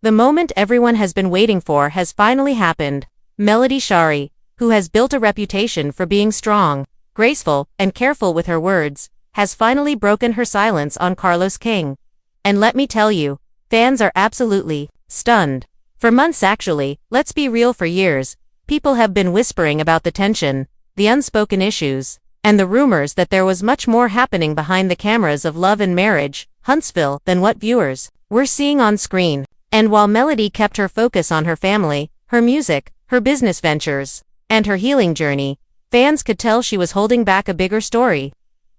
The moment everyone has been waiting for has finally happened. Melody Shari, who has built a reputation for being strong, graceful, and careful with her words, has finally broken her silence on Carlos King. And let me tell you, fans are absolutely stunned. For months actually, let's be real, for years, people have been whispering about the tension, the unspoken issues, and the rumors that there was much more happening behind the cameras of Love and Marriage, Huntsville, than what viewers were seeing on screen. And while Melody kept her focus on her family, her music, her business ventures, and her healing journey, fans could tell she was holding back a bigger story.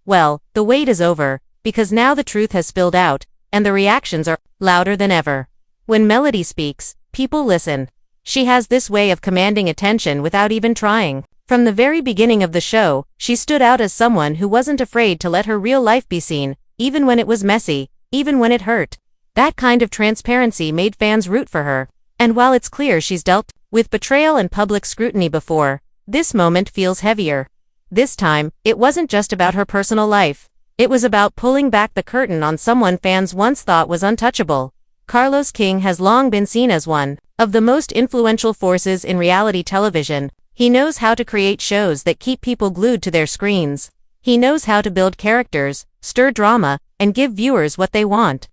Well, the wait is over, because now the truth has spilled out, and the reactions are louder than ever. When Melody speaks, people listen. She has this way of commanding attention without even trying. From the very beginning of the show, she stood out as someone who wasn't afraid to let her real life be seen, even when it was messy, even when it hurt. That kind of transparency made fans root for her. And while it's clear she's dealt with betrayal and public scrutiny before, this moment feels heavier. This time, it wasn't just about her personal life. It was about pulling back the curtain on someone fans once thought was untouchable. Carlos King has long been seen as one of the most influential forces in reality television. He knows how to create shows that keep people glued to their screens. He knows how to build characters, stir drama, and give viewers what they want.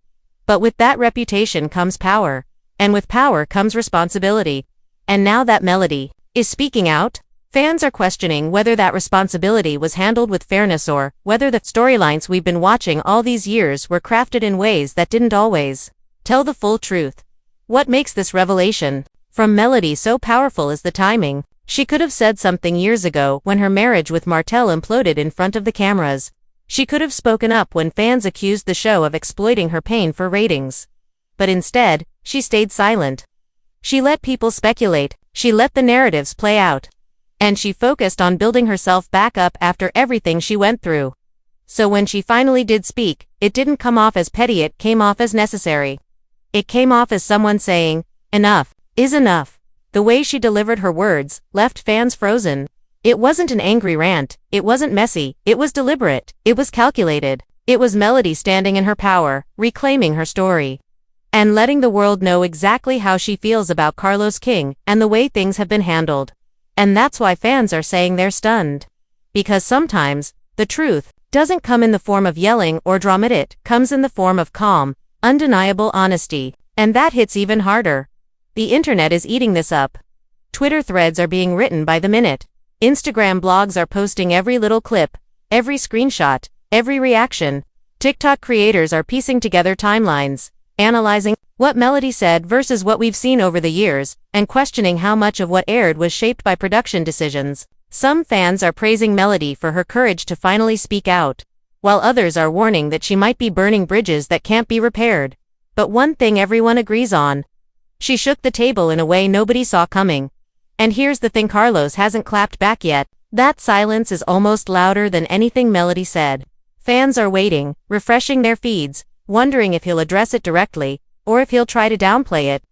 But with that reputation comes power. And with power comes responsibility. And now that Melody is speaking out, fans are questioning whether that responsibility was handled with fairness or whether the storylines we've been watching all these years were crafted in ways that didn't always tell the full truth. What makes this revelation from Melody so powerful is the timing. She could have said something years ago when her marriage with Martel imploded in front of the cameras. She could have spoken up when fans accused the show of exploiting her pain for ratings. But instead, she stayed silent. She let people speculate, she let the narratives play out. And she focused on building herself back up after everything she went through. So when she finally did speak, it didn't come off as petty, it came off as necessary. It came off as someone saying, "Enough is enough." The way she delivered her words left fans frozen. It wasn't an angry rant, it wasn't messy, it was deliberate, it was calculated. It was Melody standing in her power, reclaiming her story, and letting the world know exactly how she feels about Carlos King and the way things have been handled. And that's why fans are saying they're stunned. Because sometimes, the truth doesn't come in the form of yelling or drama, it comes in the form of calm, undeniable honesty. And that hits even harder. The internet is eating this up. Twitter threads are being written by the minute. Instagram blogs are posting every little clip, every screenshot, every reaction. TikTok creators are piecing together timelines, analyzing what Melody said versus what we've seen over the years, and questioning how much of what aired was shaped by production decisions. Some fans are praising Melody for her courage to finally speak out, while others are warning that she might be burning bridges that can't be repaired. But one thing everyone agrees on: she shook the table in a way nobody saw coming. And here's the thing, Carlos hasn't clapped back yet. That silence is almost louder than anything Melody said. Fans are waiting, refreshing their feeds, wondering if he'll address it directly, or if he'll try to downplay it.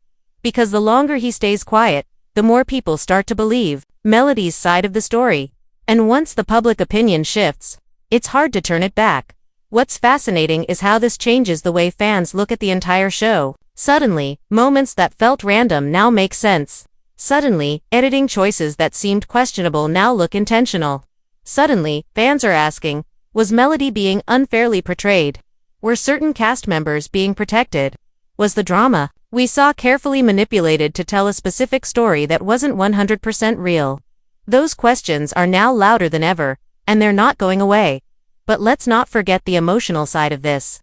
Because the longer he stays quiet, the more people start to believe Melody's side of the story. And once the public opinion shifts, it's hard to turn it back. What's fascinating is how this changes the way fans look at the entire show. Suddenly, moments that felt random now make sense. Suddenly, editing choices that seemed questionable now look intentional. Suddenly, fans are asking, was Melody being unfairly portrayed? Were certain cast members being protected? Was the drama we saw carefully manipulated to tell a specific story that wasn't 100% real? Those questions are now louder than ever, and they're not going away. But let's not forget the emotional side of this.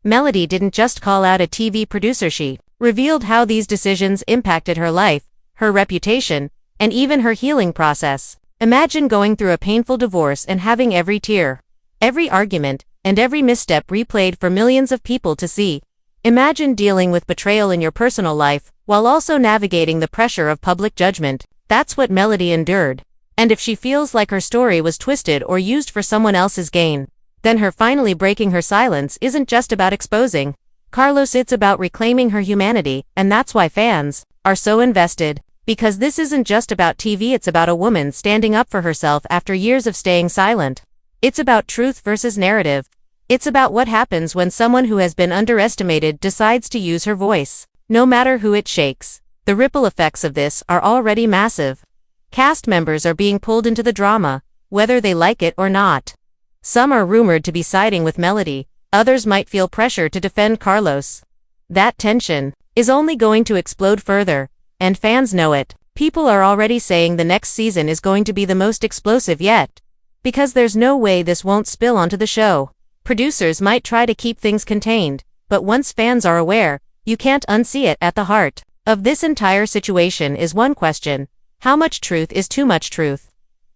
Melody didn't just call out a TV producer, she revealed how these decisions impacted her life, her reputation, and even her healing process. Imagine going through a painful divorce and having every tear, every argument, and every misstep replayed for millions of people to see. Imagine dealing with betrayal in your personal life, while also navigating the pressure of public judgment. That's what Melody endured. And if she feels like her story was twisted or used for someone else's gain, then her finally breaking her silence isn't just about exposing Carlos, it's about reclaiming her humanity, and that's why fans are so invested. Because this isn't just about TV, it's about a woman standing up for herself after years of staying silent. It's about truth versus narrative. It's about what happens when someone who has been underestimated decides to use her voice. no matter who it shakes. The ripple effects of this are already massive. Cast members are being pulled into the drama, whether they like it or not. Some are rumored to be siding with Melody, others might feel pressure to defend Carlos. That tension is only going to explode further, and fans know it. People are already saying the next season is going to be the most explosive yet. Because there's no way this won't spill onto the show. Producers might try to keep things contained, but once fans are aware, you can't unsee it. At the heart of this entire situation is one question: how much truth is too much truth?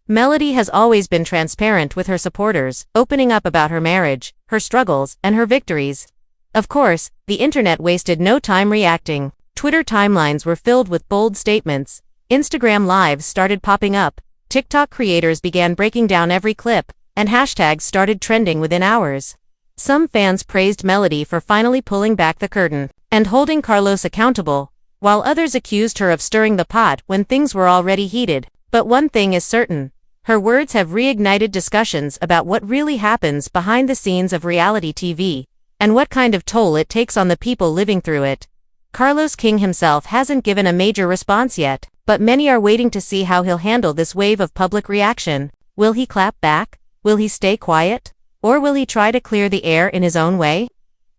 Melody has always been transparent with her supporters, opening up about her marriage, her struggles, and her victories. Of course, the internet wasted no time reacting. Twitter timelines were filled with bold statements. Instagram lives started popping up. TikTok creators began breaking down every clip, and hashtags started trending within hours. Some fans praised Melody for finally pulling back the curtain and holding Carlos accountable, while others accused her of stirring the pot when things were already heated. But one thing is certain: her words have reignited discussions about what really happens behind the scenes of reality TV, and what kind of toll it takes on the people living through it. Carlos King himself hasn't given a major response yet, but many are waiting to see how he'll handle this wave of public reaction. Will he clap back? Will he stay quiet? Or will he try to clear the air in his own way?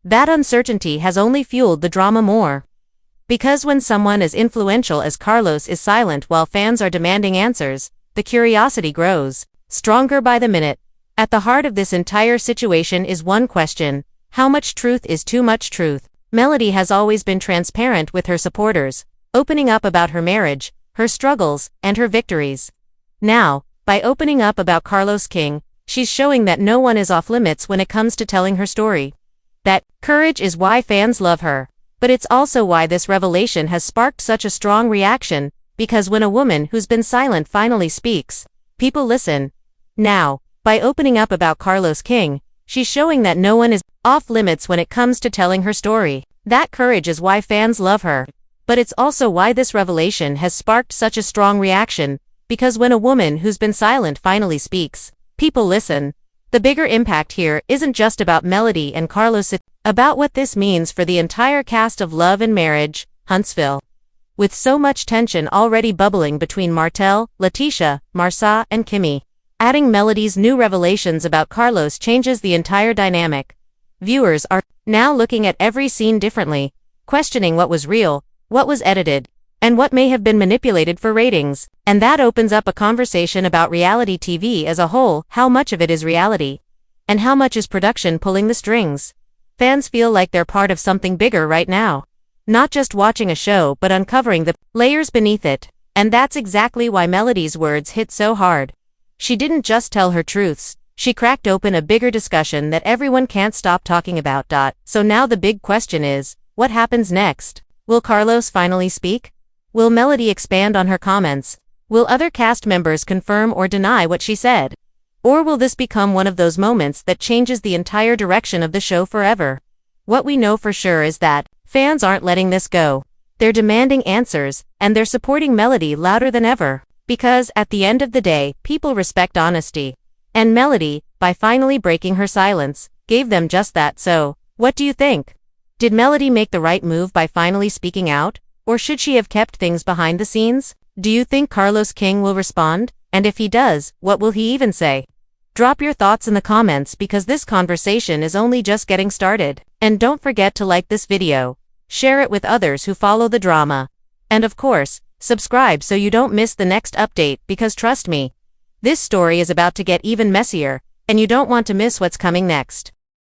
That uncertainty has only fueled the drama more. Because when someone as influential as Carlos is silent while fans are demanding answers, the curiosity grows stronger by the minute. At the heart of this entire situation is one question: how much truth is too much truth? Melody has always been transparent with her supporters, opening up about her marriage, her struggles, and her victories. Now, by opening up about Carlos King, she's showing that no one is off limits when it comes to telling her story. That courage is why fans love her. But it's also why this revelation has sparked such a strong reaction, because when a woman who's been silent finally speaks, people listen. Now, by opening up about Carlos King, she's showing that no one is off limits when it comes to telling her story. That courage is why fans love her. But it's also why this revelation has sparked such a strong reaction, because when a woman who's been silent finally speaks, people listen. The bigger impact here isn't just about Melody and Carlos, it's about what this means for the entire cast of Love and Marriage, Huntsville. With so much tension already bubbling between Martell, Letitia, Marsa, and Kimmy, adding Melody's new revelations about Carlos changes the entire dynamic. Viewers are now looking at every scene differently, questioning what was real, what was edited, and what may have been manipulated for ratings. And that opens up a conversation about reality TV as a whole. How much of it is reality? And how much is production pulling the strings? Fans feel like they're part of something bigger right now. Not just watching a show but uncovering the layers beneath it. And that's exactly why Melody's words hit so hard. She didn't just tell her truths, she cracked open a bigger discussion that everyone can't stop talking about. So now the big question is, what happens next? Will Carlos finally speak? Will Melody expand on her comments? Will other cast members confirm or deny what she said? Or will this become one of those moments that changes the entire direction of the show forever? What we know for sure is that fans aren't letting this go. They're demanding answers, and they're supporting Melody louder than ever. Because, at the end of the day, people respect honesty. And Melody, by finally breaking her silence, gave them just that. So, what do you think? Did Melody make the right move by finally speaking out? Or should she have kept things behind the scenes? Do you think Carlos King will respond? And if he does, what will he even say? Drop your thoughts in the comments because this conversation is only just getting started. And don't forget to like this video, share it with others who follow the drama. And of course, subscribe so you don't miss the next update, because trust me, this story is about to get even messier, and you don't want to miss what's coming next.